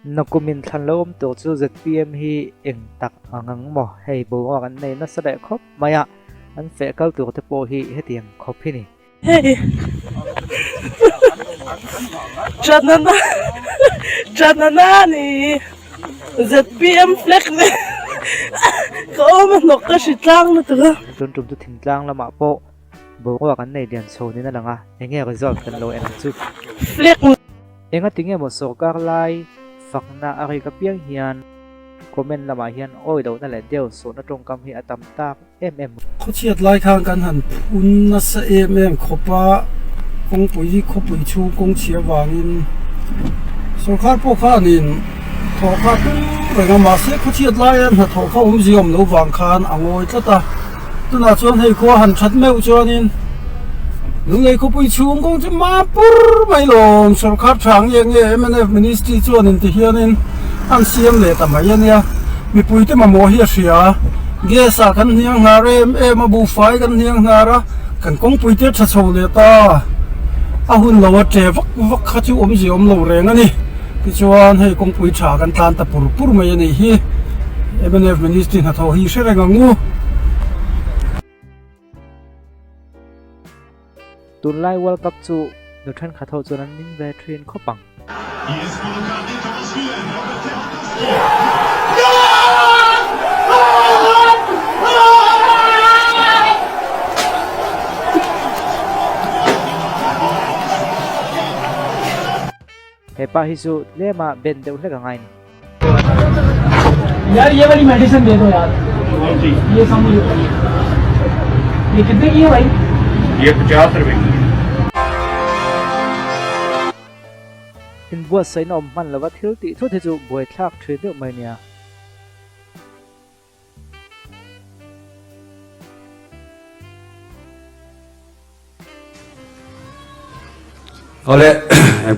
nó cũng mình thằng lâu tổ chức ZPM hi eng tak ngang mò hay bố anh này nó sẽ đại khóc mày anh phải câu tổ tập bộ hi hết tiền khóc hi nè Hey, Janana ni ZPM flex ni. Kau mà nó có sự trang nữa tụi. Tuần trùng tu thỉnh trang là mạ bộ bố anh này điện số nên là anh nghe cái giọt cần lôi anh chụp Flex. anh tiếng nghe một số các like phật na ari cái piang hiền comment là mà hiền ôi đâuนั่นแหละเดียวsố nó trong cam hi atam takเขาเชียดไล่ข้างกันหันอุนนัสขบปะกงปุ๋ยขบปุ๋ยชูกงเชียวางอินสุขาพวกข้านินทอข้าไปงามาเสียเขาเชียดไล่อันหัดทอข้าผมยอมรู้วางคานอ่างอยตาตัวน่าชวนให้ข้าหันชัดแมวชวนอินลุงไอ้ขบปุ๋ยชูกงจะมาปุ๊บไม่ลงสุขาทางยังมันมินิสตรีชวนอินที่เฮียนินอันเสียมเลยแต่ไม่ยันเนี่ยมีปุ๋ยที่มาโมเฮียเสียเกษากันเฮียงหาเรมมาบูไฟกันเฮียงหาระกันกงปุยเตชะโซเลตาอาหุ่นเราเจ็บวักขจิอมจิอมเราแรงนี่ที่ชวนให้กงปุยฉากันตานตะปุรมายันนี่มันมินิสตินหัดเอาฮีเชรงงูตุนไล่world cup จูนุทันขาเท่าจนั้นนิ่งแวทรีนข้อปังเฮปาฮิซูเล่มาเบนเดลเล็กไง यार ये वाली मेडिसिन दे दो यार ये समझ ये कितने की है भाई ये 50 रुपए कीอินบัวใส่นมมันแล้วว่าทิลติทุกที่จูบวยทักทรีเดอร์มาเนี่ย好嘞，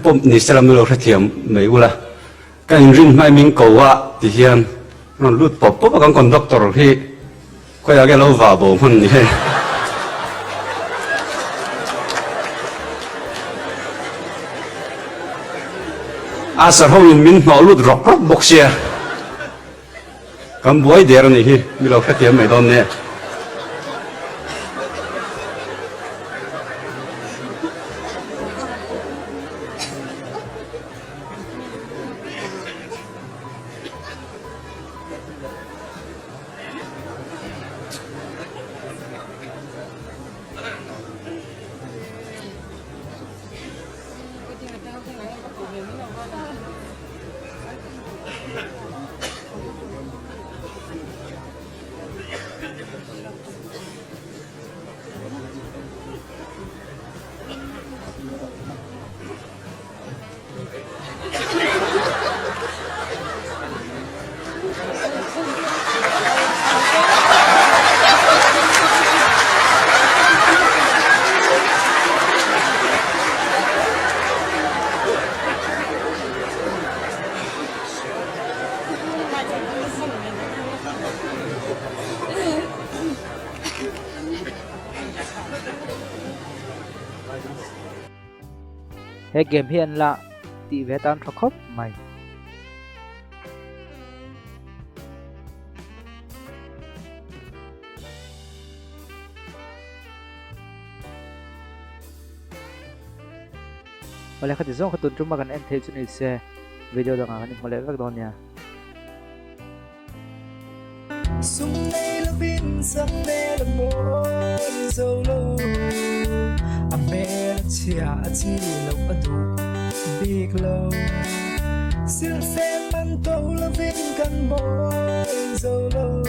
不，你是那么老是甜没有啦？跟人买名狗啊，这些那路不讲讲 doctor 去，快要给老话不问你。อาสาเขามินหอลุดรอกบกเสียกันบวยเดียร์นี่ฮีมีเราแค่เทียมไม่ตอนนี้เฮเกมเฮียนละตีเวตันทรคบใหม่วันนี้ข้าจะส่งข้าตุนจุ่มมากันเอ็นเทจุนอีเซวิดีโอต่างๆกันอีกมาเลยสักตอนเนี่ยSung nay là vin sang nay là môi dâu lâu à mẹ chia chi lâu ở đủ big lâu siêu xe man tàu là vin căn môi dâu lâu